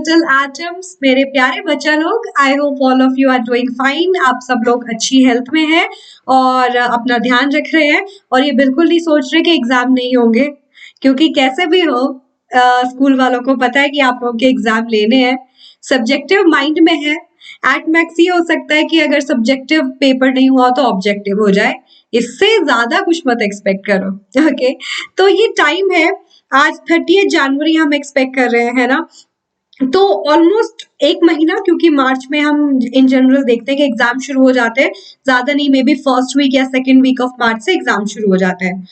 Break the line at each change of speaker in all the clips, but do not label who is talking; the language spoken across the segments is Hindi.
little atoms, मेरे प्यारे बच्चा लोग, I hope all of you are doing fine. आप सब लोग अच्छी हेल्थ में हैं और अपना ध्यान रख रहे हैं और ये बिल्कुल नहीं सोच रहे कि एग्जाम नहीं होंगे, क्योंकि कैसे भी हो स्कूल वालों को पता है कि आप लोग के एग्जाम लेने हैं। सब्जेक्टिव माइंड में है। एट मैक्स ये हो सकता है कि अगर सब्जेक्टिव पेपर नहीं हुआ तो ऑब्जेक्टिव हो जाए, इससे ज्यादा कुछ मत एक्सपेक्ट करो। ओके, तो ये टाइम है, आज 30 जनवरी हम एक्सपेक्ट कर रहे हैं ना, तो ऑलमोस्ट एक महीना, क्योंकि मार्च में हम इन जनरल देखते हैं कि एग्जाम शुरू हो जाते हैं, ज्यादा नहीं, मे बी फर्स्ट वीक या सेकेंड वीक ऑफ मार्च से एग्जाम शुरू हो जाते हैं।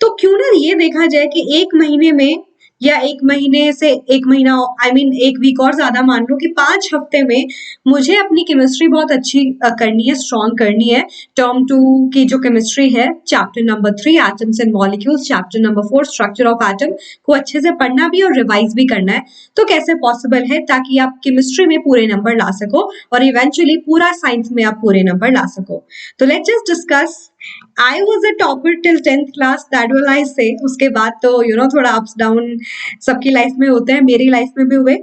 तो क्यों ना ये देखा जाए कि एक महीने में या एक महीने से एक महीना, आई मीन एक वीक और ज्यादा मान लो कि 5 हफ्ते में मुझे अपनी केमिस्ट्री बहुत अच्छी करनी है, स्ट्रॉन्ग करनी है। टर्म 2 की जो केमिस्ट्री है, chapter number 3 atoms and molecules, chapter number 4 structure of atom को अच्छे से पढ़ना भी और रिवाइज भी करना है। तो कैसे पॉसिबल है ताकि आप केमिस्ट्री में पूरे नंबर ला सको और इवेंचुअली पूरा साइंस में आप पूरे नंबर ला सको। तो let's just discuss. I was a topper till 10th class, that will I say। उसके बाद तो थोड़ा अप्स डाउन सबकी लाइफ में होते हैं, मेरी लाइफ में भी हुए।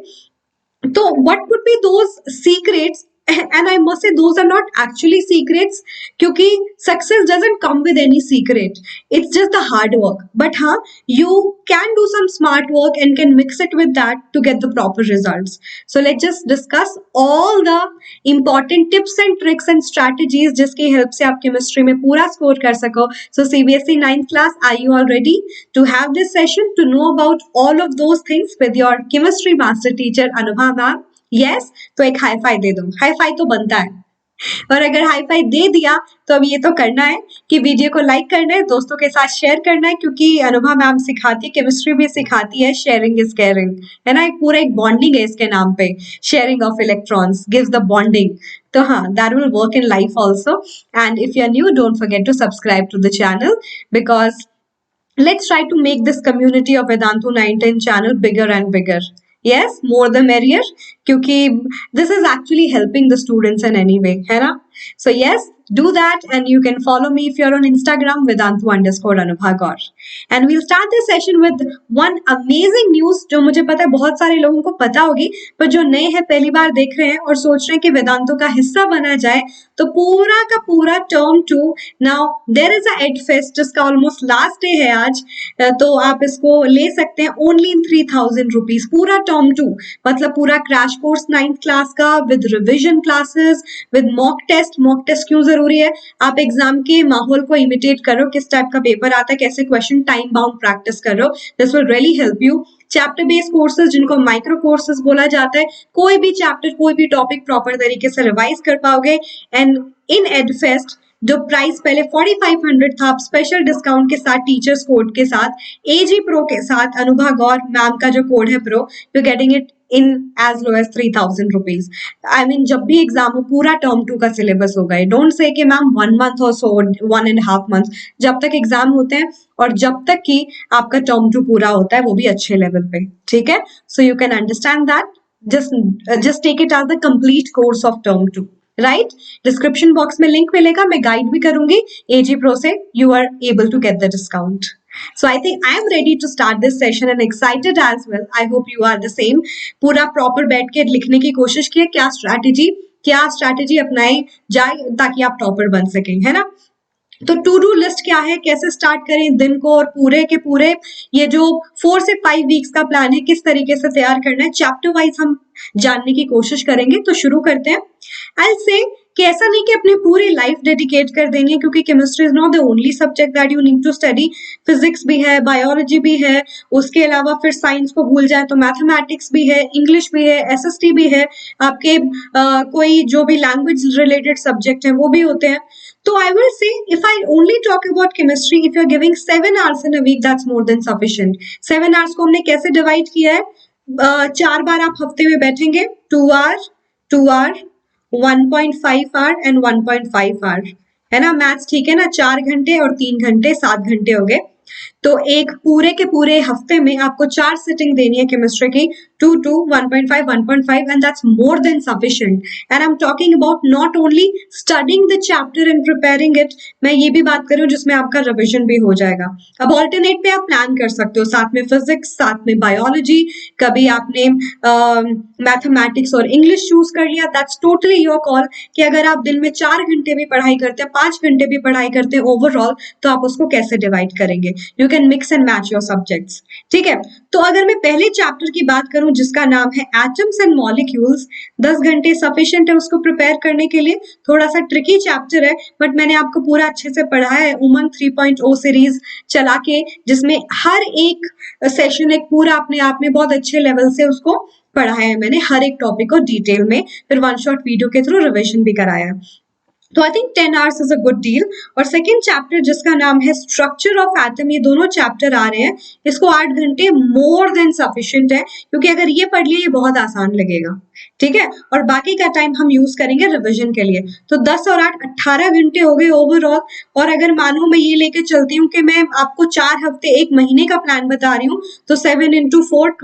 तो what would be those secrets? And I must say those are not actually secrets, क्योंकि success doesn't come with any secret. It's just the hard work. But हाँ, you can do some smart work and can mix it with that to get the proper results. So let's just discuss all the important tips and tricks and strategies जिसकी help से आप chemistry में पूरा score कर सको। So CBSE 9th class, are you all ready to have this session to know about all of those things with your chemistry master teacher Anubha ma'am? Yes तो एक हाई फाई दे दो, हाई फाई तो बनता है। और अगर हाई फाई दे दिया तो अब ये तो करना है कि वीडियो को लाइक करना है, दोस्तों के साथ शेयर करना है, क्योंकि अनुभा मैम सिखाती है, केमिस्ट्री भी सिखाती है, शेयरिंग इज केयरिंग, है ना। एक पूरा एक बॉन्डिंग है इसके नाम पे, sharing of electrons gives the bonding. तो हाँ, that will work in life also. And if you are new, don't forget to subscribe to the channel, because let's try to make this community of Vedantu 910 channel bigger and bigger. Yes, more the merrier, क्योंकि this is actually helping the students in any way, है ना। So yes, do that, and you can follow me if you're on Instagram, Vedantu_Anubha Gaur. And we'll start this session with one amazing news जो मुझे पता है बहुत सारे लोगों को पता होगी, पर जो नए हैं, पहली बार देख रहे हैं और सोच रहे हैं कि वेदांतों का हिस्सा बना जाए, तो पूरा का पूरा term 2 now there is a adfest जिसका ऑलमोस्ट लास्ट डे है आज, तो आप इसको ले सकते हैं ओनली इन 3000 रुपीज। पूरा टर्म 2 मतलब पूरा क्रैश कोर्स 9th क्लास का with revision classes, with mock test. Mock test क्यों जरूरी है? आप एग्जाम के माहौल को इमिटेट करो, किस टाइप का पेपर आता है, कैसे क्वेश्चन, टाइम बाउंड प्रैक्टिस करो। This will really help you. Chapter based courses जिनको माइक्रो कोर्सेज बोला जाता है, कोई भी चैप्टर, कोई भी टॉपिक प्रॉपर तरीके से रिवाइज कर पाओगे। एंड इन एडफेस्ट जो प्राइस पहले 4500 था, स्पेशल डिस्काउंट के साथ, टीचर्स कोड के साथ, AG Pro के साथ, अनुभा गौर मैम का जो कोड है pro, you getting it in as low as 3000 rupees. I mean जब भी एग्जाम हो, पूरा टर्म 2 का सिलेबस होगा। डोंट से कि मैम 1 मंथ और सो 1.5 मंथ, जब तक एग्जाम होते हैं और जब तक कि आपका टर्म 2 पूरा होता है, वो भी अच्छे लेवल पे, ठीक है। So you can understand that, just take it as the complete course of term 2, right. Description box में लिंक मिलेगा, मैं गाइड भी करूंगी AG Pro से, you are able to get the discount. So I think I am ready to start this session and excited as well. I hope you are the same. पूरा प्रॉपर बैठ के लिखने की कोशिश किए, क्या स्ट्रैटेजी अपनाई जाए ताकि आप टॉपर बन सकें, है ना। तो टू डू लिस्ट क्या है, कैसे स्टार्ट करें दिन को, और पूरे के पूरे ये जो 4 से 5 वीक्स का प्लान है, किस तरीके से तैयार करना है, चैप्टर वाइज हम जानने की कोशिश करेंगे। तो शुरू करते हैं। आई से कि ऐसा नहीं कि अपनी पूरी लाइफ डेडिकेट कर देंगे, क्योंकि chemistry is not the only subject that you need to study. Physics भी है, बायोलॉजी भी है, उसके अलावा फिर साइंस को भूल जाए तो मैथमेटिक्स भी है, इंग्लिश भी है, SST भी है, आपके कोई जो भी लैंग्वेज रिलेटेड सब्जेक्ट है वो भी होते हैं। तो I will say, if I only talk about chemistry, if you're giving 7 hours in a week, that's more than sufficient. 7 hours को हमने कैसे डिवाइड किया है? 4 बार आप हफ्ते में बैठेंगे, 2 hour, 1.5 hour and 1.5 hour, है ना। मैथ्स ठीक है ना, 4 घंटे और 3 घंटे, 7 घंटे हो गए। तो एक पूरे के पूरे हफ्ते में आपको 4 सिटिंग देनी है केमिस्ट्री की, 2, 1.5, 1.5, and that's more than sufficient. And I am talking about not only studying the chapter and preparing it, मैं ये भी बात कर रही हूँ जिसमें आपका रिविजन भी हो जाएगा। अब ऑल्टरनेट पे आप प्लान कर सकते हो, साथ में फिजिक्स, साथ में बायोलॉजी, कभी आपने मैथमेटिक्स और इंग्लिश चूज कर लिया, दैट्स टोटली योर कॉल कि अगर आप दिन में 4 घंटे भी पढ़ाई करते हैं, 5 घंटे भी पढ़ाई करते हैं ओवरऑल, तो आप उसको कैसे डिवाइड करेंगे। You can mix and match your subjects, ठीक है। तो अगर मैं पहले चैप्टर की बात करूं जिसका नाम है एटम्स एंड मॉलिक्यूल्स, 10 घंटे सफिशिएंट है उसको प्रिपेयर करने के लिए। थोड़ा सा ट्रिकी चैप्टर है बट मैंने आपको पूरा अच्छे से पढ़ाया है उमंग 3.0 सीरीज चला के, जिसमें हर एक सेशन एक पूरा अपने आप में बहुत अच्छे लेवल से उसको पढ़ाया है मैंने, हर एक टॉपिक को डिटेल में, फिर वन शॉट वीडियो के थ्रू रिविजन भी कराया है। तो I think 10 hours is a good deal. और सेकेंड चैप्टर जिसका नाम है स्ट्रक्चर ऑफ एटम, ये दोनों चैप्टर आ रहे हैं, इसको 8 घंटे मोर देन सफिशिएंट है, क्योंकि अगर ये पढ़ लिया ये बहुत आसान लगेगा, ठीक है। और बाकी का टाइम हम यूज करेंगे रिविजन के लिए। तो 10 और 8 18 घंटे हो गए ओवरऑल। और अगर मानो मैं ये लेके चलती हूँ कि मैं आपको 4 हफ्ते 1 महीने का प्लान बता रही हूँ, तो 7 into 4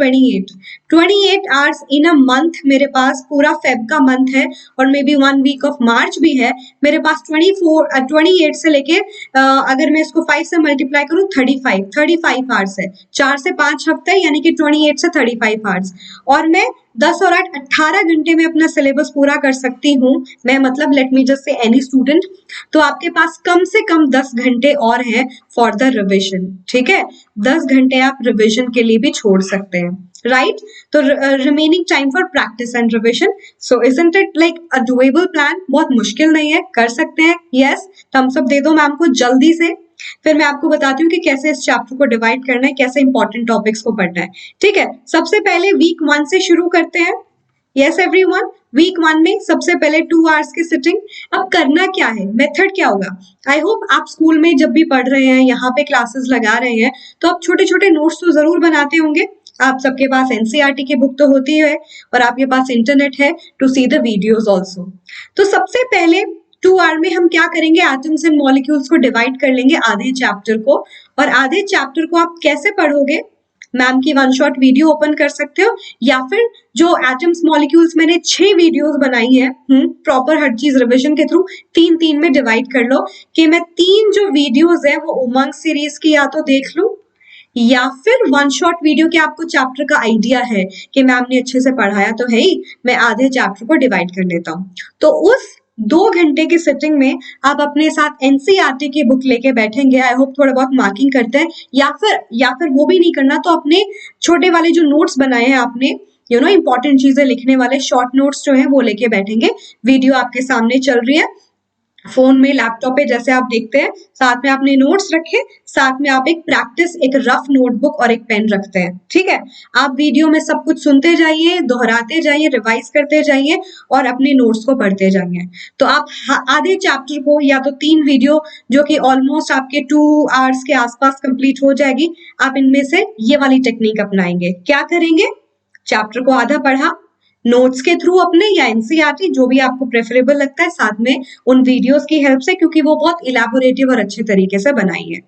28 hours in a month मेरे पास, पूरा फेब का मंथ है और maybe 1 week of March भी है, मेरे पास 28 से लेके अगर मैं इसको 5 से मल्टीप्लाई करूं 35 आवर्स है, 4 से 5 हफ्ते यानी कि 28 से 35 आवर्स। और मैं 10 और 8 18 घंटे में अपना सिलेबस पूरा कर सकती हूँ मैं, मतलब let me just say any student. तो आपके पास कम से कम 10 घंटे और हैं फॉर द रिविजन, ठीक है। 10 घंटे आप रिविजन के लिए भी छोड़ सकते हैं, राइट। तो remaining time for practice and revision. So isn't it like a doable plan? बहुत मुश्किल नहीं है, कर सकते हैं। यस, थम्स अप दे दो मैम को जल्दी से। फिर मैं आपको बताती हूँ कि कैसे इस चैप्टर को डिवाइड करना है, कैसे इंपॉर्टेंट टॉपिक्स को पढ़ना है, ठीक है। सबसे पहले वीक 1 से शुरू करते हैं। यस एवरीवन, वीक 1 में सबसे पहले 2 आवर्स की सिटिंग। अब करना क्या है, मेथड क्या होगा? आई होप आप स्कूल में जब भी पढ़ रहे हैं, यहाँ पे क्लासेस लगा रहे हैं, तो आप छोटे छोटे नोट्स तो जरूर बनाते होंगे। आप सबके पास एनसीईआरटी की बुक तो होती है और आपके पास इंटरनेट है to see the videos also. तो सबसे पहले 2 आवर में हम क्या करेंगे, एटम्स एंड मॉलिक्यूल्स को डिवाइड कर लेंगे आधे चैप्टर को। और आधे चैप्टर को आप कैसे पढ़ोगे, मैम की वन शॉट वीडियो ओपन कर सकते हो, या फिर जो एटम्स मॉलिक्यूल्स मैंने 6 वीडियोस बनाई है प्रॉपर हर चीज रिविजन के थ्रू 3-3 में डिवाइड कर लो कि मैं 3 जो वीडियोस है वो उमंग सीरीज की या तो देख लूं, या फिर वन शॉट वीडियो के आपको चैप्टर का आइडिया है कि मैम ने अच्छे से पढ़ाया तो है ही, मैं आधे चैप्टर को डिवाइड कर लेता हूँ। तो उस 2 घंटे की सिटिंग में आप अपने साथ एनसीईआरटी की बुक लेके बैठेंगे। आई होप थोड़ा बहुत मार्किंग करते हैं, या फिर वो भी नहीं करना तो अपने छोटे वाले जो नोट्स बनाए हैं आपने, इंपॉर्टेंट चीजें लिखने वाले शॉर्ट नोट्स जो हैं वो लेके बैठेंगे। वीडियो आपके सामने चल रही है, फोन में, लैपटॉप पे जैसे आप देखते हैं, साथ में आपने नोट्स रखे, साथ में आप एक प्रैक्टिस, एक रफ नोटबुक और एक पेन रखते हैं, ठीक है। आप वीडियो में सब कुछ सुनते जाइए, दोहराते जाइए, रिवाइज करते जाइए और अपने नोट्स को पढ़ते जाइए। तो आप आधे चैप्टर को, या तो 3 वीडियो जो कि ऑलमोस्ट आपके 2 आवर्स के आसपास कंप्लीट हो जाएगी, आप इनमें से ये वाली टेक्निक अपनाएंगे। क्या करेंगे, चैप्टर को आधा पढ़ा नोट्स के थ्रू अपने या एनसीईआरटी जो भी आपको प्रेफरेबल लगता है, साथ में उन वीडियोस की हेल्प से, क्योंकि वो बहुत इलैबोरेटिव और अच्छे तरीके से बनाई है।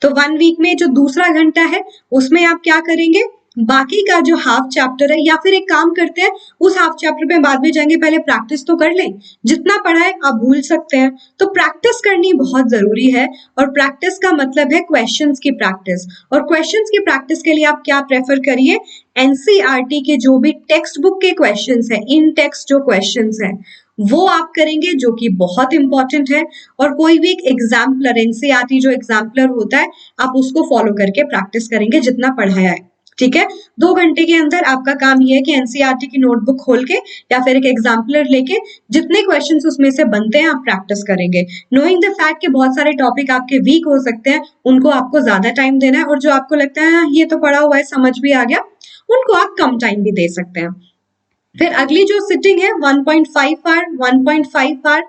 तो 1 वीक में जो दूसरा घंटा है उसमें आप क्या करेंगे, बाकी का जो हाफ चैप्टर है, या फिर एक काम करते हैं उस हाफ चैप्टर पे बाद में जाएंगे, पहले प्रैक्टिस तो कर लें। जितना पढ़ा है आप भूल सकते हैं, तो प्रैक्टिस करनी बहुत जरूरी है। और प्रैक्टिस का मतलब है क्वेश्चंस की प्रैक्टिस। और क्वेश्चंस की प्रैक्टिस के लिए आप क्या प्रेफर करिए, एनसीईआरटी के जो भी टेक्स्ट बुक के क्वेश्चंस है, इन टेक्स्ट जो क्वेश्चंस है वो आप करेंगे, जो कि बहुत इंपॉर्टेंट है। और कोई भी एक एग्जाम्पलर, एनसीईआरटी जो एग्जाम्पलर होता है, आप उसको फॉलो करके प्रैक्टिस करेंगे जितना पढ़ाया है, ठीक है। 2 घंटे के अंदर आपका काम ये है कि एनसीईआरटी की नोटबुक खोल के या फिर एक एग्जाम्पलर लेके जितने क्वेश्चंस उसमें से बनते हैं आप प्रैक्टिस करेंगे, नोइंग द फैक्ट कि बहुत सारे टॉपिक आपके वीक हो सकते हैं, उनको आपको ज्यादा टाइम देना है, और जो आपको लगता है ये तो पढ़ा हुआ है, समझ भी आ गया, उनको आप कम टाइम भी दे सकते हैं। फिर अगली जो सिटिंग है 1.5 आवर,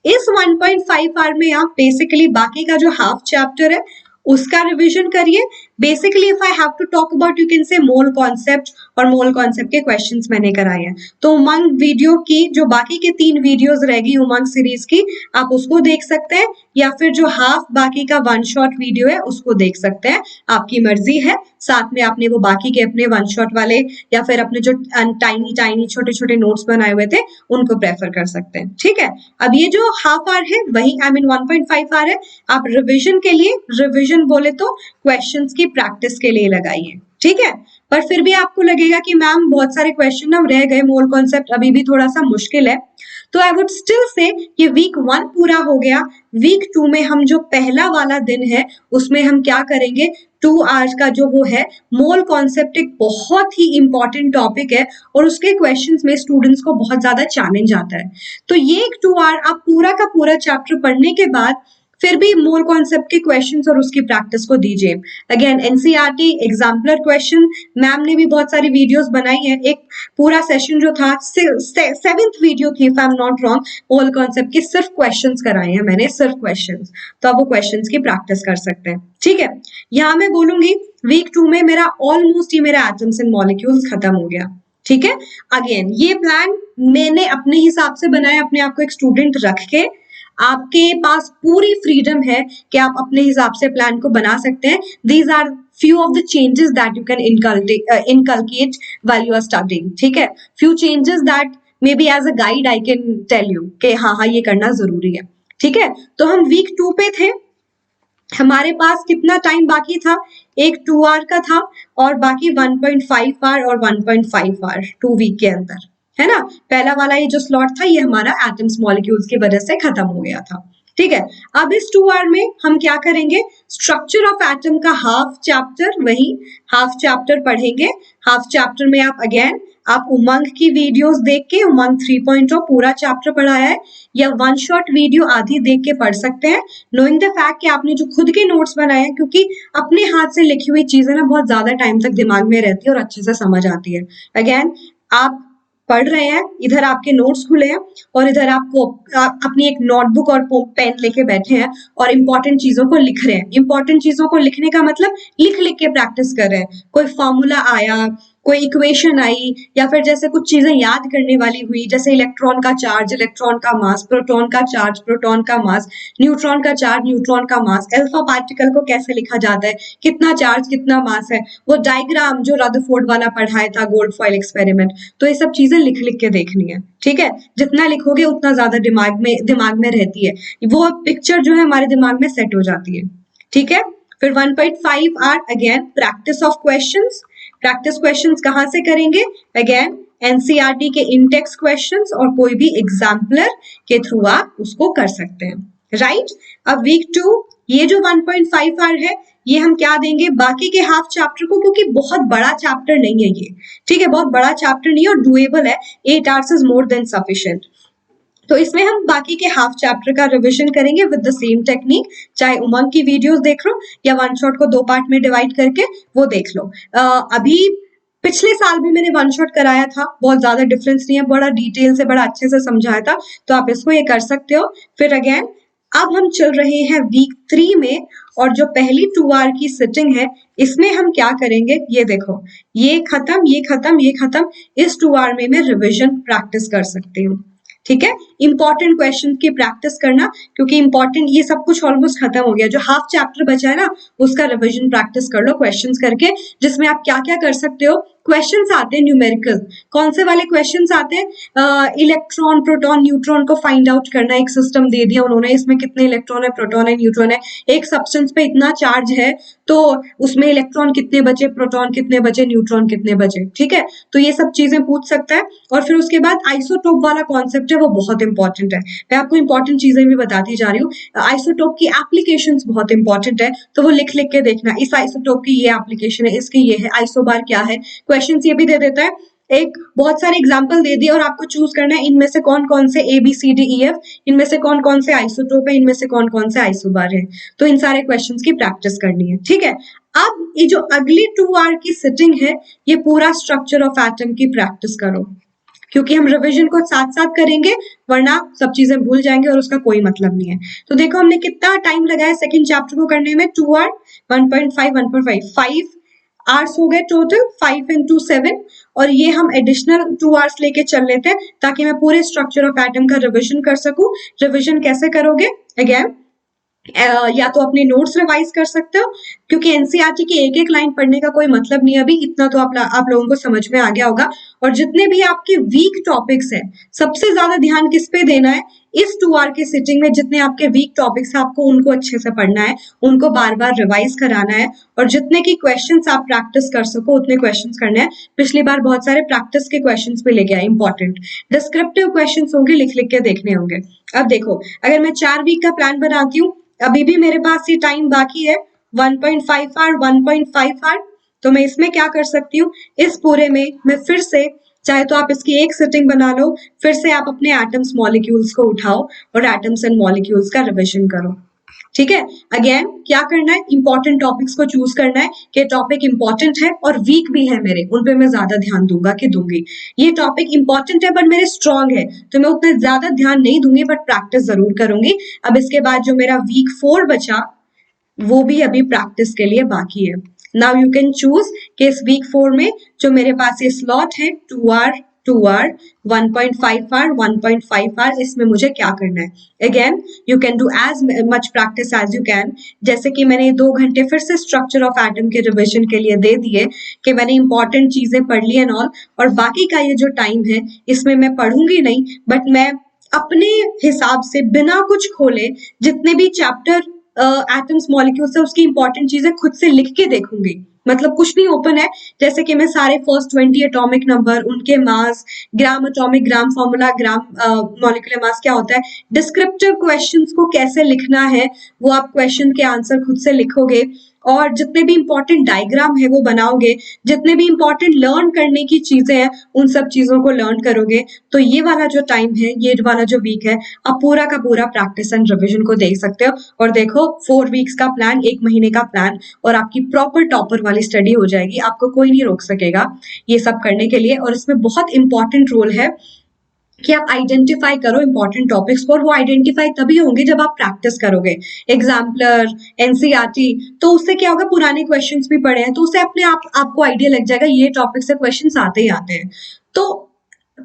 इस 1.5 आवर में आप बेसिकली बाकी का जो हाफ चैप्टर है उसका रिवीजन करिए, basically if I have to talk about, you can say mole concept, और मोल कॉन्सेप्ट के क्वेश्चंस मैंने कराए हैं। तो उमंग वीडियो की जो बाकी के 3 वीडियोस रहेगी उमंग सीरीज की, आप उसको देख सकते हैं, या फिर जो हाफ बाकी का वन शॉट वीडियो है उसको देख सकते हैं, आपकी मर्जी है। साथ में आपने वो बाकी के अपने वन शॉट वाले या फिर अपने जो टाइनी टाइनी छोटे छोटे नोट्स बनाए हुए थे उनको प्रेफर कर सकते हैं। ठीक है, अब ये जो हाफ आवर है वही आई मीन 1.5 आवर है, आप रिविजन के लिए, रिविजन बोले तो क्वेश्चंस की प्रैक्टिस के लिए लगाइए। ठीक है, पर फिर भी आपको लगेगा कि मैम बहुत सारे क्वेश्चन हम रह गए, मोल कॉन्सेप्ट अभी भी थोड़ा सा मुश्किल है, तो आई वुड स्टिल से कि वीक 1 पूरा हो गया, वीक 2 में हम जो पहला वाला दिन है उसमें हम क्या करेंगे, 2 आवर्स का जो वो है मोल कॉन्सेप्ट, एक बहुत ही इंपॉर्टेंट टॉपिक है और उसके क्वेश्चंस में स्टूडेंट्स को बहुत ज्यादा चैलेंज आता है। तो ये एक 2 आवर आप पूरा का पूरा चैप्टर पढ़ने के बाद फिर भी मोल कॉन्सेप्ट के क्वेश्चंस और उसकी प्रैक्टिस को दीजिए। Again NCERT exemplar question, ma'am ने भी बहुत सारी वीडियोस बनाई है, एक पूरा सेशन जो था 7th वीडियो थी if I am not wrong, mole concept के सिर्फ क्वेश्चंस कराए हैं मैंने, सिर्फ क्वेश्चंस, तो आप वो क्वेश्चंस की प्रैक्टिस कर सकते हैं। ठीक है, यहाँ मैं बोलूंगी वीक 2 में मेरा ऑलमोस्ट ही मेरा एटम्स एंड मॉलिक्यूल्स खत्म हो गया। ठीक है, अगेन ये प्लान मैंने अपने हिसाब से बनाया, अपने आप को एक स्टूडेंट रख के। आपके पास पूरी फ्रीडम है कि आप अपने हिसाब से प्लान को बना सकते हैं। These are few of the changes that you can inculcate while you are studying। ठीक है, few changes that maybe as a guide I can tell you कि हाँ हाँ ये करना जरूरी है। ठीक है, तो हम वीक 2 पे थे, हमारे पास कितना टाइम बाकी था, एक 2 आवर का था और बाकी 1.5 आवर और 1.5 आवर 2 वीक के अंदर, है ना। पहला वाला ये जो स्लॉट था ये हमारा एटम्स मॉलिक्यूल्स की वजह से खत्म हो गया था। ठीक है, अब इस 2 आवर में हम क्या करेंगे, स्ट्रक्चर ऑफ एटम का हाफ चैप्टर, वही हाफ चैप्टर पढ़ेंगे। हाफ चैप्टर में आप अगेन आप उमंग की वीडियोस देख के, उमंग 3.0 पूरा चैप्टर पढ़ाया है, या वन शॉट वीडियो आधी देख के पढ़ सकते हैं, नोइंग द फैक्ट कि आपने जो खुद के नोट्स बनाए हैं, क्योंकि अपने हाथ से लिखी हुई चीजें ना बहुत ज्यादा टाइम तक दिमाग में रहती है और अच्छे से समझ आती है। अगेन आप पढ़ रहे हैं, इधर आपके नोट्स खुले हैं और इधर आपको अपनी एक नोटबुक और पेन लेके बैठे हैं और इंपॉर्टेंट चीजों को लिख रहे हैं। इंपॉर्टेंट चीजों को लिखने का मतलब लिख लिख के प्रैक्टिस कर रहे हैं। कोई फॉर्मूला आया, कोई इक्वेशन आई, या फिर जैसे कुछ चीजें याद करने वाली हुई, जैसे इलेक्ट्रॉन का चार्ज, इलेक्ट्रॉन का मास, प्रोटॉन का चार्ज, प्रोटॉन का मास, न्यूट्रॉन का चार्ज, न्यूट्रॉन का मास, अल्फा पार्टिकल को कैसे लिखा जाता है, कितना चार्ज कितना मास है, वो डायग्राम जो रदरफोर्ड वाला पढ़ाया था, गोल्ड फॉइल एक्सपेरिमेंट, तो ये सब चीजें लिख लिख के देखनी है। ठीक है, जितना लिखोगे उतना ज्यादा दिमाग में रहती है, वो पिक्चर जो है हमारे दिमाग में सेट हो जाती है। ठीक है, फिर 1.5 are again practice of questions. Practice questions कहाँ से करेंगे, अगेन एनसीईआरटी के इंटेक्स क्वेश्चंस और कोई भी एग्जाम्पलर के थ्रू आप उसको कर सकते हैं। राइट, अब वीक 2 ये जो 1.5 आवर है ये हम क्या देंगे बाकी के हाफ चैप्टर को, क्योंकि बहुत बड़ा चैप्टर नहीं है ये। ठीक है, बहुत बड़ा चैप्टर नहीं है और डुएबल है, 8 hours is more than sufficient. तो इसमें हम बाकी के हाफ चैप्टर का रिवीजन करेंगे विद द सेम टेक्निक, चाहे उमंग की वीडियोस देख लो या वन शॉट को 2 पार्ट में डिवाइड करके वो देख लो। अभी पिछले साल भी मैंने वन शॉट कराया था, बहुत ज्यादा डिफरेंस नहीं है, बड़ा डिटेल से बड़ा अच्छे से समझाया था, तो आप इसको ये कर सकते हो। फिर अगेन अब हम चल रहे हैं वीक 3 में, और जो पहली 2 आवर की सिटिंग है इसमें हम क्या करेंगे, ये देखो, ये खत्म ये खत्म ये खत्म, इस 2 आवर में मैं रिविजन प्रैक्टिस कर सकती हूँ। ठीक है, इंपॉर्टेंट क्वेश्चन की प्रैक्टिस करना, क्योंकि इंपॉर्टेंट ये सब कुछ ऑलमोस्ट खत्म हो गया, जो हाफ चैप्टर बचा है ना उसका रिवीजन प्रैक्टिस कर लो क्वेश्चंस करके, जिसमें आप क्या क्या कर सकते हो। क्वेश्चंस आते हैं न्यूमेरिकल, कौन से वाले क्वेश्चंस आते हैं, इलेक्ट्रॉन प्रोटॉन न्यूट्रॉन को फाइंड आउट करना, एक सिस्टम दे दिया उन्होंने, इसमें कितने इलेक्ट्रॉन है, प्रोटॉन है, न्यूट्रॉन है, एक सब्सटेंस पे इतना चार्ज है तो उसमें इलेक्ट्रॉन कितने बचे, प्रोटॉन कितने बचे, न्यूट्रॉन कितने बचे। ठीक है, तो ये सब चीजें पूछ सकता है। और फिर उसके बाद आइसोटोप वाला कॉन्सेप्ट है वो बहुत इंपॉर्टेंट है, मैं आपको इंपॉर्टेंट चीजें भी बताती जा रही हूँ। आइसोटोप की एप्लीकेशंस बहुत इंपॉर्टेंट है, तो वो लिख लिख के देखना, इस आइसोटोप की ये एप्लीकेशन है, इसकी ये है, आइसोबार क्या है, क्वेश्चंस ये भी दे देता है, एक बहुत सारे एग्जाम्पल दे दिए और आपको चूज करना है इनमें से कौन कौन से ABCDEF, इनमें से कौन कौन से आइसोटोप है, इनमें से कौन कौन से आइसोबार है, तो इन सारे क्वेश्चंस की प्रैक्टिस करनी है। ठीक है, अब ये जो अगली 2 आवर की सिटिंग है ये पूरा स्ट्रक्चर ऑफ एटम की प्रैक्टिस करो, क्योंकि हम रिवीजन को साथ साथ करेंगे, वरना सब चीजें भूल जाएंगे और उसका कोई मतलब नहीं है। तो देखो हमने कितना टाइम लगाया सेकंड चैप्टर को करने में, 2 आवर 1.5 1.5 5 आवर्स हो गए टोटल, 5 into 7, और ये हम एडिशनल 2 आवर्स लेके चल लेते हैं ताकि मैं पूरे स्ट्रक्चर ऑफ एटम का रिविजन कर सकूं। रिविजन कैसे करोगे? अगेन या तो अपने नोट्स रिवाइज कर सकते हो, क्योंकि एनसीईआरटी की एक एक लाइन पढ़ने का कोई मतलब नहीं है अभी, इतना तो आप लोगों को समझ में आ गया होगा। और जितने भी आपके वीक टॉपिक्स हैं, सबसे ज्यादा ध्यान किस पे देना है? इस 2 आवर की सिटिंग में जितने आपके वीक टॉपिक्स हैं, आपको उनको अच्छे से पढ़ना है, उनको बार बार रिवाइज कराना है, और जितने की क्वेश्चंस आप प्रैक्टिस कर सको उतने क्वेश्चंस करने हैं। पिछली बार बहुत सारे प्रैक्टिस के क्वेश्चंस भी लेके आए, इंपॉर्टेंट डिस्क्रिप्टिव क्वेश्चंस होंगे, लिख लिख के देखने होंगे। अब देखो, अगर मैं 4 वीक का प्लान बनाती हूँ, अभी भी मेरे पास ये टाइम बाकी है 1.5 आवर 1.5 आवर, तो मैं इसमें क्या कर सकती हूँ? इस पूरे में मैं फिर से, चाहे तो आप इसकी एक सिटिंग बना लो, फिर से आप अपने एटम्स मॉलिक्यूल्स को उठाओ और एटम्स एंड मॉलिक्यूल्स का रिविजन करो। ठीक है, अगेन क्या करना है? इंपॉर्टेंट टॉपिक्स को चूज करना है कि टॉपिक इंपॉर्टेंट है और वीक भी है मेरे, उन पे मैं ज्यादा ध्यान दूंगा कि दूंगी। ये टॉपिक इंपॉर्टेंट है बट मेरे स्ट्रांग है, तो मैं उतना ज्यादा ध्यान नहीं दूंगी बट प्रैक्टिस जरूर करूंगी। अब इसके बाद जो मेरा वीक 4 बचा, वो भी अभी प्रैक्टिस के लिए बाकी है। नाउ यू कैन चूज कि इस वीक 4 में जो मेरे पास ये स्लॉट है 2 आवर 2 आवर 1.5 आवर 1.5 आवर, इसमें मुझे क्या करना है? Again you can do as much practice as you can. जैसे कि मैंने 2 घंटे फिर से स्ट्रक्चर ऑफ एटम के रिविजन के लिए दे दिए कि मैंने इंपॉर्टेंट चीजें पढ़ ली एंड ऑल, और बाकी का ये जो टाइम है इसमें मैं पढ़ूंगी नहीं, बट मैं अपने हिसाब से बिना कुछ खोले जितने भी चैप्टर एटम्स मॉलिक्यूल्स है उसकी इंपॉर्टेंट चीजें खुद से लिख के देखूंगी। मतलब कुछ नहीं ओपन है, जैसे कि मैं सारे फर्स्ट 20 एटॉमिक नंबर, उनके mass, gram atomic, gram formula, gram molecular mass क्या होता है, डिस्क्रिप्टिव क्वेश्चंस को कैसे लिखना है वो आप क्वेश्चन के आंसर खुद से लिखोगे, और जितने भी इंपॉर्टेंट डायग्राम है वो बनाओगे, जितने भी इंपॉर्टेंट लर्न करने की चीजें हैं उन सब चीजों को लर्न करोगे। तो ये वाला जो टाइम है, ये वाला जो वीक है, आप पूरा का पूरा प्रैक्टिस एंड रिविजन को देख सकते हो। और देखो 4 वीक्स का प्लान, 1 महीने का प्लान, और आपकी प्रॉपर टॉपर वाली स्टडी हो जाएगी। आपको कोई नहीं रोक सकेगा ये सब करने के लिए। और इसमें बहुत इंपॉर्टेंट रोल है कि आप आइडेंटिफाई करो इंपॉर्टेंट टॉपिक्स को, और वो आइडेंटिफाई तभी होंगे जब आप प्रैक्टिस करोगे। एग्जाम्पलर, एनसीईआरटी, तो उससे क्या होगा, पुराने क्वेश्चंस भी पढ़े हैं तो उससे अपने आप आपको आइडिया लग जाएगा ये टॉपिक से क्वेश्चंस आते ही आते हैं। तो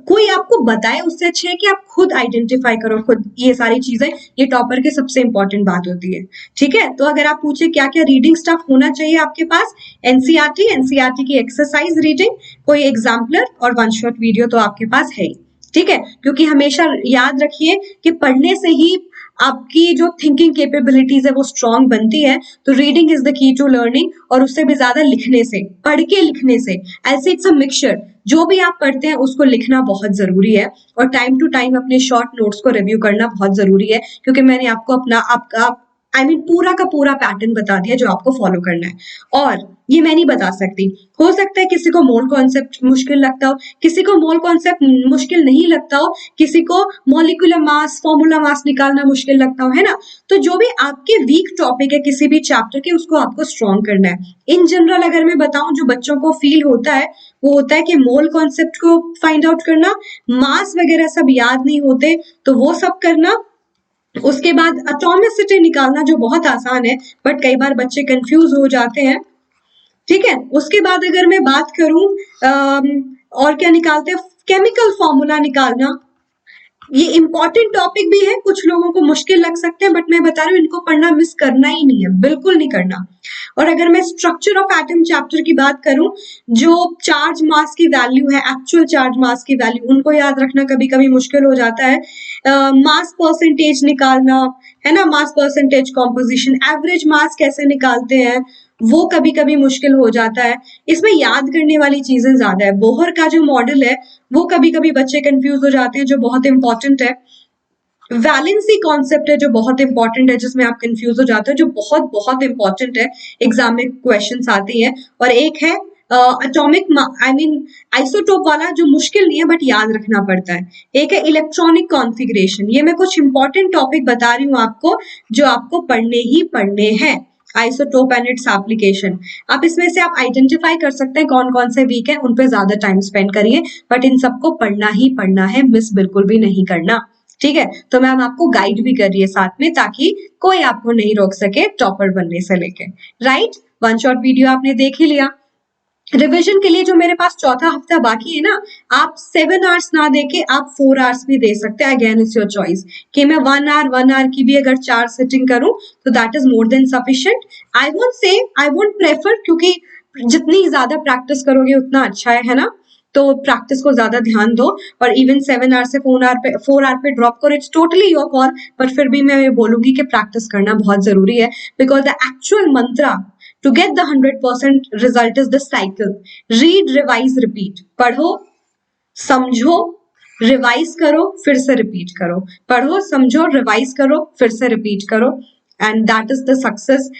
कोई आपको बताए उससे अच्छे है कि आप खुद आइडेंटिफाई करो खुद ये सारी चीजें, ये टॉपर की सबसे इंपॉर्टेंट बात होती है। ठीक है, तो अगर आप पूछे क्या क्या रीडिंग स्टफ होना चाहिए आपके पास, एनसीईआरटी की एक्सरसाइज रीडिंग, कोई एग्जाम्पलर और 1 शॉट वीडियो तो आपके पास है ही। ठीक है, क्योंकि हमेशा याद रखिए कि पढ़ने से ही आपकी जो थिंकिंग कैपेबिलिटीज है वो स्ट्रांग बनती है। तो reading is the key to learning, और उससे भी ज्यादा लिखने से, पढ़ के लिखने से। ऐसे इट्स अ मिक्सचर, जो भी आप पढ़ते हैं उसको लिखना बहुत जरूरी है, और टाइम टू टाइम अपने शॉर्ट नोट्स को रिव्यू करना बहुत जरूरी है, क्योंकि मैंने आपको अपना आपका पूरा का पूरा पैटर्न बता दिया जो आपको फॉलो करना है। और ये मैं नहीं बता सकती, हो सकता है किसी को मोल कॉन्सेप्ट मुश्किल लगता हो, किसी को मोल कॉन्सेप्ट मुश्किल नहीं लगता हो, किसी को मॉलिक्यूलर मास, फॉर्मूला मास निकालना मुश्किल लगता हो, है ना। तो जो भी आपके वीक टॉपिक है किसी भी चैप्टर के, उसको आपको स्ट्रॉन्ग करना है। इन जनरल अगर मैं बताऊं, जो बच्चों को फील होता है वो होता है कि मोल कॉन्सेप्ट को फाइंड आउट करना, मास वगैरह सब याद नहीं होते तो वो सब करना, उसके बाद एटॉमिसिटी निकालना जो बहुत आसान है बट कई बार बच्चे कंफ्यूज हो जाते हैं। ठीक है, उसके बाद अगर मैं बात करूं और क्या निकालते हैं, केमिकल फॉर्मूला निकालना, ये इंपॉर्टेंट टॉपिक भी है, कुछ लोगों को मुश्किल लग सकते हैं बट मैं बता रही हूँ इनको पढ़ना मिस करना ही नहीं है, बिल्कुल नहीं करना। और अगर मैं स्ट्रक्चर ऑफ एटम चैप्टर की बात करूं, जो चार्ज मास की वैल्यू है, एक्चुअल चार्ज मास की वैल्यू, उनको याद रखना कभी कभी मुश्किल हो जाता है। मास परसेंटेज निकालना, है ना, mass percentage composition, average mass कैसे निकालते हैं वो कभी कभी मुश्किल हो जाता है। इसमें याद करने वाली चीजें ज्यादा है। बोहर का जो मॉडल है वो कभी कभी बच्चे कंफ्यूज हो जाते हैं, जो बहुत इंपॉर्टेंट है। वैलेंसी कॉन्सेप्ट है जो बहुत इंपॉर्टेंट है, जिसमें आप कंफ्यूज हो जाते हो, जो बहुत बहुत इंपॉर्टेंट है, एग्जाम में क्वेश्चंस आती है। और एक है एटॉमिक आइसोटोप वाला, जो मुश्किल नहीं है बट याद रखना पड़ता है। एक है इलेक्ट्रॉनिक कॉन्फ़िगरेशन। ये मैं कुछ इंपॉर्टेंट टॉपिक बता रही हूँ आपको, जो आपको पढ़ने ही पढ़ने हैं। Isotope and its application. आप इसमें से आप आइडेंटिफाई कर सकते हैं कौन कौन से वीक है, उन पे ज्यादा टाइम स्पेंड करिए, बट इन सबको पढ़ना ही पढ़ना है, मिस बिल्कुल भी नहीं करना। ठीक है, तो मैम आपको गाइड भी कर रही है साथ में, ताकि कोई आपको नहीं रोक सके टॉपर बनने से लेके। राइट, वन शॉट वीडियो आपने देख ही लिया। रिवीजन के लिए जो मेरे पास चौथा हफ्ता बाकी है ना, आप 7 आवर्स ना देके आप 4 आवर्स भी दे सकते हैं। अगेन इट्स योर चॉइस कि मैं 1 आवर की भी अगर 4 सिटिंग करूं तो that is more than sufficient. I won't prefer, क्योंकि जितनी ज्यादा प्रैक्टिस करोगे उतना अच्छा है ना, तो प्रैक्टिस को ज्यादा ध्यान दो। और इवन 7 आवर से 4 आवर पे ड्रॉप करो, इट्स टोटली योर कॉल, पर फिर भी मैं बोलूंगी कि प्रैक्टिस करना बहुत जरूरी है, because the actual Mantra to get the 100% result is the cycle. Read, revise, repeat. पढ़ो, समझो, रिवाइज करो, फिर से रिपीट करो। पढ़ो, समझो, रिवाइज करो, फिर से रिपीट करो। And that is the success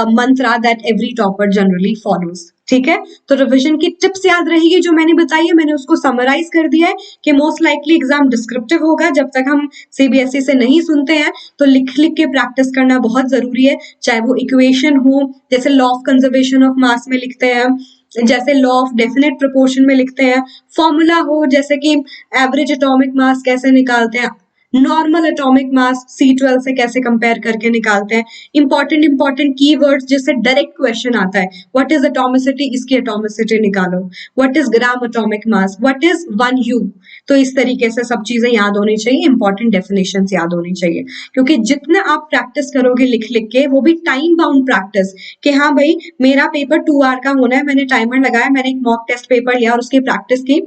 Mantra that every topper generally follows. ठीक है, तो रिवीजन की टिप्स याद रहेगी जो मैंने बताई है, मैंने उसको समराइज कर दिया है कि मोस्ट लाइकली एग्जाम डिस्क्रिप्टिव होगा। जब तक हम सीबीएसई से नहीं सुनते हैं तो लिख लिख के प्रैक्टिस करना बहुत जरूरी है, चाहे वो इक्वेशन हो, जैसे law of conservation of mass में लिखते हैं, जैसे लॉ ऑफ डेफिनेट प्रोपोर्शन में लिखते हैं, फॉर्मूला हो जैसे कि एवरेज एटॉमिक मास कैसे निकालते हैं, नॉर्मल एटॉमिक मास C12 से कैसे कंपेयर करके निकालते हैं, इंपॉर्टेंट कीवर्ड्स जिससे डायरेक्ट क्वेश्चन आता है, व्हाट इज एटॉमिसिटी, इसकी एटॉमिसिटी निकालो, what is gram atomic mass, what is 1U। तो इस तरीके से सब चीजें याद होनी चाहिए, इंपॉर्टेंट डेफिनेशंस याद होनी चाहिए, क्योंकि जितना आप प्रैक्टिस करोगे लिख लिख के, वो भी टाइम बाउंड प्रैक्टिस, कि हाँ भाई मेरा पेपर 2 आवर का होना है, मैंने टाइमर लगाया, मैंने एक मॉक टेस्ट पेपर लिया और उसकी प्रैक्टिस की,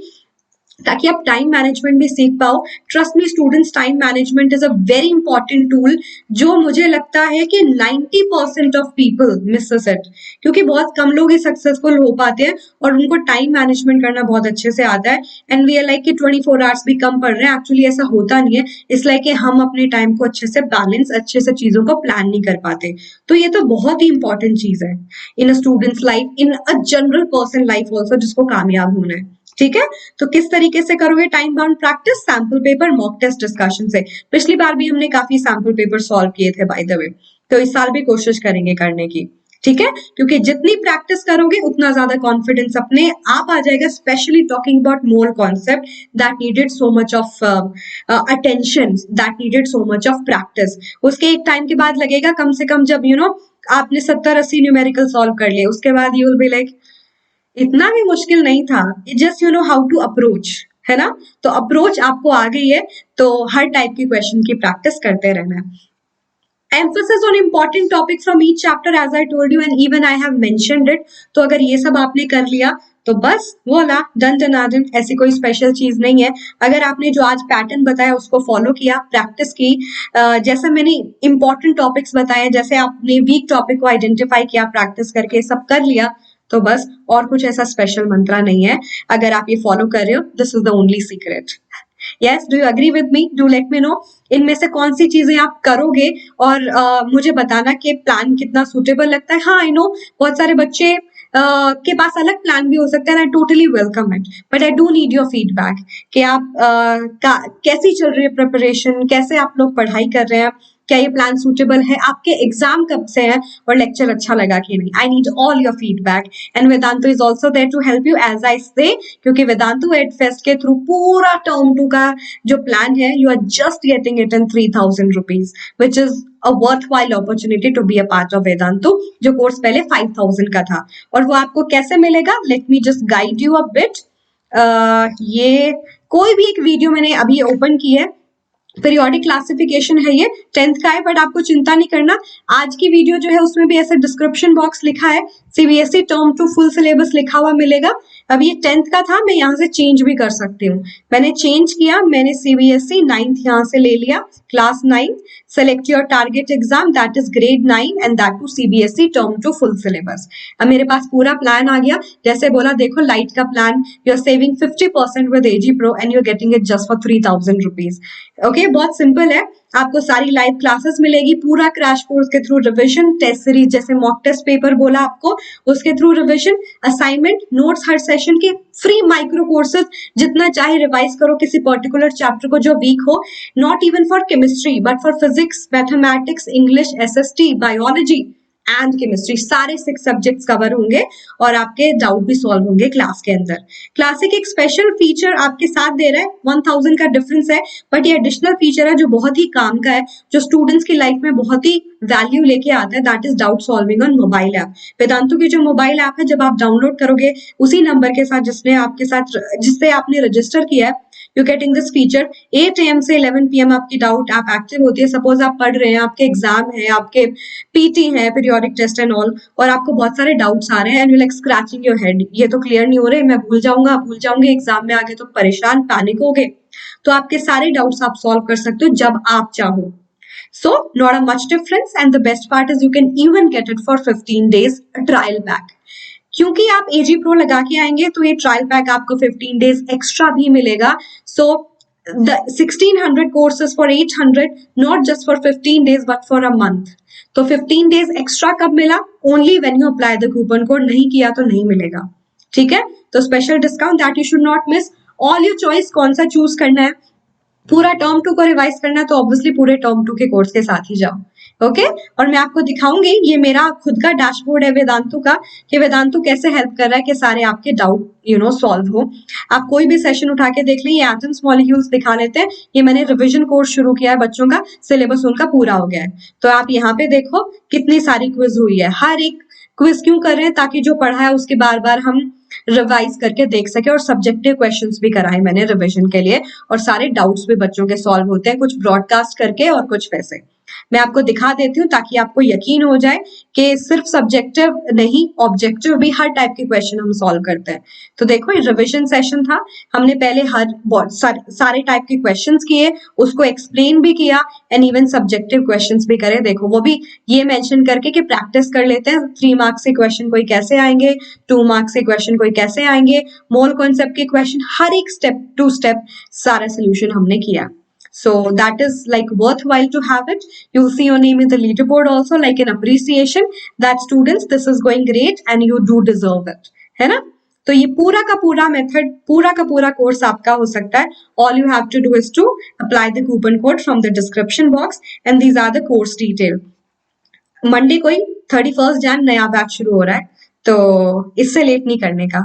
ताकि आप टाइम मैनेजमेंट भी सीख पाओ। Trust me students, time management is a very important tool, जो मुझे लगता है कि 90% ऑफ पीपल मिसेस इट, क्योंकि बहुत कम लोग ही सक्सेसफुल हो पाते हैं और उनको टाइम मैनेजमेंट करना बहुत अच्छे से आता है। एंड वी आर लाइक कि 24 आवर्स भी कम पढ़ रहे हैं, एक्चुअली ऐसा होता नहीं है, इसलिए कि हम अपने टाइम को अच्छे से बैलेंस, अच्छे से चीजों को प्लान नहीं कर पाते। तो ये तो बहुत ही इंपॉर्टेंट चीज है in a students life, in a general person life also, जिसको कामयाब होना है। ठीक है, तो किस तरीके से करोगे time bound practice? Sample paper, mock test, discussion से। पिछली बार भी हमने काफी सैंपल पेपर सॉल्व किए थे बाय द वे, तो इस साल भी कोशिश करेंगे करने की। ठीक है, क्योंकि जितनी प्रैक्टिस करोगे उतना ज्यादा कॉन्फिडेंस अपने आप आ जाएगा, specially talking about more concept that needed so much of attention, that needed so much of practice. उसके एक टाइम के बाद लगेगा, कम से कम जब आपने 70-80 न्यूमेरिकल सॉल्व कर लिए, उसके बाद यू विल बी लाइक इतना भी मुश्किल नहीं था, just you know how to approach, है ना। तो अप्रोच आपको आ गई है, तो हर टाइप की क्वेश्चन की प्रैक्टिस करते रहना है। Emphasis on important topic from each chapter as I told you and even I have mentioned it. तो अगर ये सब आपने कर लिया तो बस वोला, डन डनाडन, ऐसी कोई स्पेशल चीज नहीं है। अगर आपने जो आज पैटर्न बताया उसको फॉलो किया, प्रैक्टिस की, जैसे मैंने इंपॉर्टेंट टॉपिक्स बताए, जैसे आपने वीक टॉपिक को आइडेंटिफाई किया, प्रैक्टिस करके सब कर लिया, तो बस और कुछ ऐसा स्पेशल मंत्रा नहीं है। अगर आप ये फॉलो कर रहे हो, this is the only secret. Yes, do you agree with me? Do let me know इनमें से कौन सी चीजें आप करोगे, और मुझे बताना कि प्लान कितना सूटेबल लगता है। हाँ, आई नो बहुत सारे बच्चे के पास अलग प्लान भी हो सकता है, I totally welcome it, but I do need your feedback कि आप कैसी चल रही है प्रिपरेशन, कैसे आप लोग पढ़ाई कर रहे हैं, क्या ये प्लान सूटेबल है, आपके एग्जाम कब से है और लेक्चर अच्छा लगा कि नहीं। I need all your feedback and Vedantu is also there to help you as I say, क्योंकि वेदांतु एड फेस्ट के थ्रू पूरा टर्म 2 का जो प्लान है, you are just getting it in 3000 rupees, which is a worthwhile opportunity to be a part of Vedantu, जो कोर्स पहले 5000 का था। और वो आपको कैसे मिलेगा? Let me just guide you a bit. ये कोई भी एक वीडियो मैंने अभी ओपन की है, पीरियोडिक क्लासिफिकेशन है, ये 10th का है, बट आपको चिंता नहीं करना, आज की वीडियो जो है उसमें भी ऐसे डिस्क्रिप्शन बॉक्स लिखा है, सीबीएसई टर्म 2 फुल सिलेबस लिखा हुआ मिलेगा। अब ये 10th का था, मैं यहाँ से चेंज भी कर सकती हूँ, मैंने चेंज किया, मैंने सीबीएसई 9th यहाँ से ले लिया, class 9, select your target exam that is grade 9 and that too CBSE term 2 full syllabus. अब मेरे पास पूरा प्लान आ गया, जैसे बोला देखो लाइट का plan, you are saving 50% with AG Pro and you are getting it just for 3000 rupees. Okay, बहुत सिंपल है, आपको सारी लाइव क्लासेस मिलेगी, पूरा क्रैश कोर्स के थ्रू रिवीजन, टेस्ट सीरीज जैसे मॉक टेस्ट पेपर बोला आपको, उसके थ्रू रिवीजन, असाइनमेंट, नोट्स हर सेशन के, फ्री माइक्रो कोर्सेज, जितना चाहे रिवाइज करो किसी पर्टिकुलर चैप्टर को जो वीक हो, not even for chemistry but for physics, mathematics, English, SST, biology, and chemistry, सारे 6 सब्जेक्ट्स कवर होंगे और आपके डाउट भी सॉल्व होंगे क्लास के अंदर। क्लासिक एक स्पेशल फीचर आपके साथ दे रहा है, 1000 का डिफरेंस है, बट ये एडिशनल फीचर है जो बहुत ही काम का है, जो स्टूडेंट्स की लाइफ में बहुत ही वैल्यू लेके आता है, that is doubt solving on mobile app. Vedantu की जो मोबाइल ऐप है, जब आप डाउनलोड करोगे उसी नंबर के साथ जिससे आपने रजिस्टर किया है, you getting this feature. 8 AM से 11 PM आपकी डाउट ऐप एक्टिव होती है। सपोज आप पढ़ रहे हैं, आपके एग्जाम है, आपके पीटी है, पीरियोडिक टेस्ट एंड ऑल, और आपको बहुत सारे डाउट्स आ रहे हैं and you like scratching your head, ये तो क्लियर नहीं हो रहे, मैं भूल जाऊंगी, एग्जाम में आगे तो परेशान पैनिक हो गए, तो आपके सारे डाउट्स आप सॉल्व कर सकते हो जब आप चाहो। So not a much difference, and the best part is you can even get it for 15 days trial pack. क्योंकि आप AG Pro लगा के आएंगे तो ये ट्रायल पैक आपको 15 डेज एक्स्ट्रा भी मिलेगा। सो the 1600 courses for 800, not just for 15 days but for a month. तो 15 डेज एक्स्ट्रा कब मिला? Only when you apply the coupon code, नहीं किया तो नहीं मिलेगा, ठीक है? तो special discount that you should not miss. All your choice, कौन सा चूज करना है, पूरा टर्म 2 को रिवाइज करना है तो ऑब्वियसली पूरे टर्म 2 के कोर्स के साथ ही जाओ, ओके? और मैं आपको दिखाऊंगी, ये मेरा खुद का डैशबोर्ड है वेदांतु का, कि वेदांतु कैसे हेल्प कर रहा है कि सारे आपके डाउट सॉल्व हो। आप कोई भी सेशन उठा के देख लें, ये एटम्स मॉलिक्यूल्स दिखा लेते हैं, ये मैंने रिविजन कोर्स शुरू किया है, बच्चों का सिलेबस उनका पूरा हो गया है, तो आप यहाँ पे देखो कितनी सारी क्विज हुई है। हर एक क्विज क्यों कर रहे हैं? ताकि जो पढ़ा है उसके बार बार हम रिवाइज करके देख सके, और सब्जेक्टिव क्वेश्चंस भी कराए मैंने रिवीजन के लिए, और सारे डाउट्स भी बच्चों के सॉल्व होते हैं, कुछ ब्रॉडकास्ट करके और कुछ वैसे। मैं आपको दिखा देती हूँ ताकि आपको यकीन हो जाए कि सिर्फ सब्जेक्टिव नहीं, ऑब्जेक्टिव भी हर टाइप के क्वेश्चन हम सॉल्व करते हैं। तो देखो, ये रिविजन सेशन था, हमने पहले सारे टाइप के क्वेश्चंस किए, उसको एक्सप्लेन भी किया, एंड इवन सब्जेक्टिव क्वेश्चंस भी करे। देखो, वो भी ये मेंशन करके कि प्रैक्टिस कर लेते हैं, 3 मार्क्स के क्वेश्चन कोई कैसे आएंगे, 2 मार्क्स के क्वेश्चन कोई कैसे आएंगे, मोल कॉन्सेप्ट के क्वेश्चन, हर एक स्टेप टू स्टेप सारा सोल्यूशन हमने किया। So that is like worthwhile to have it. You'll see your name in the leaderboard also, like an appreciation that students, this is going great and you do deserve it, है ना? तो ये पूरा का पूरा मेथड, पूरा का पूरा कोर्स आपका हो सकता है। All you have to do is to apply the coupon code from the description box, and these are the course detail. Monday को ही 31 जैन नया बैच शुरू हो रहा है, तो इससे लेट नहीं करने का,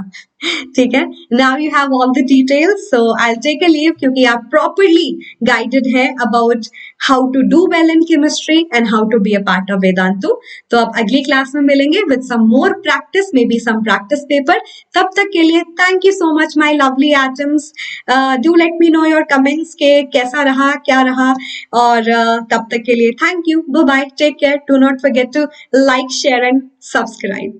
ठीक है? Now you have all the details, so I will take a leave, क्योंकि आप प्रॉपरली गाइडेड है about how to do well in chemistry and how to be a part of Vedantu. तो अब अगली क्लास में मिलेंगे with some more practice, maybe some practice paper. तब तक के लिए thank you so much my lovely atoms. Do let me know your comments के कैसा रहा, क्या रहा, और तब तक के लिए thank you, bye bye, take care, do not forget to like, share and subscribe.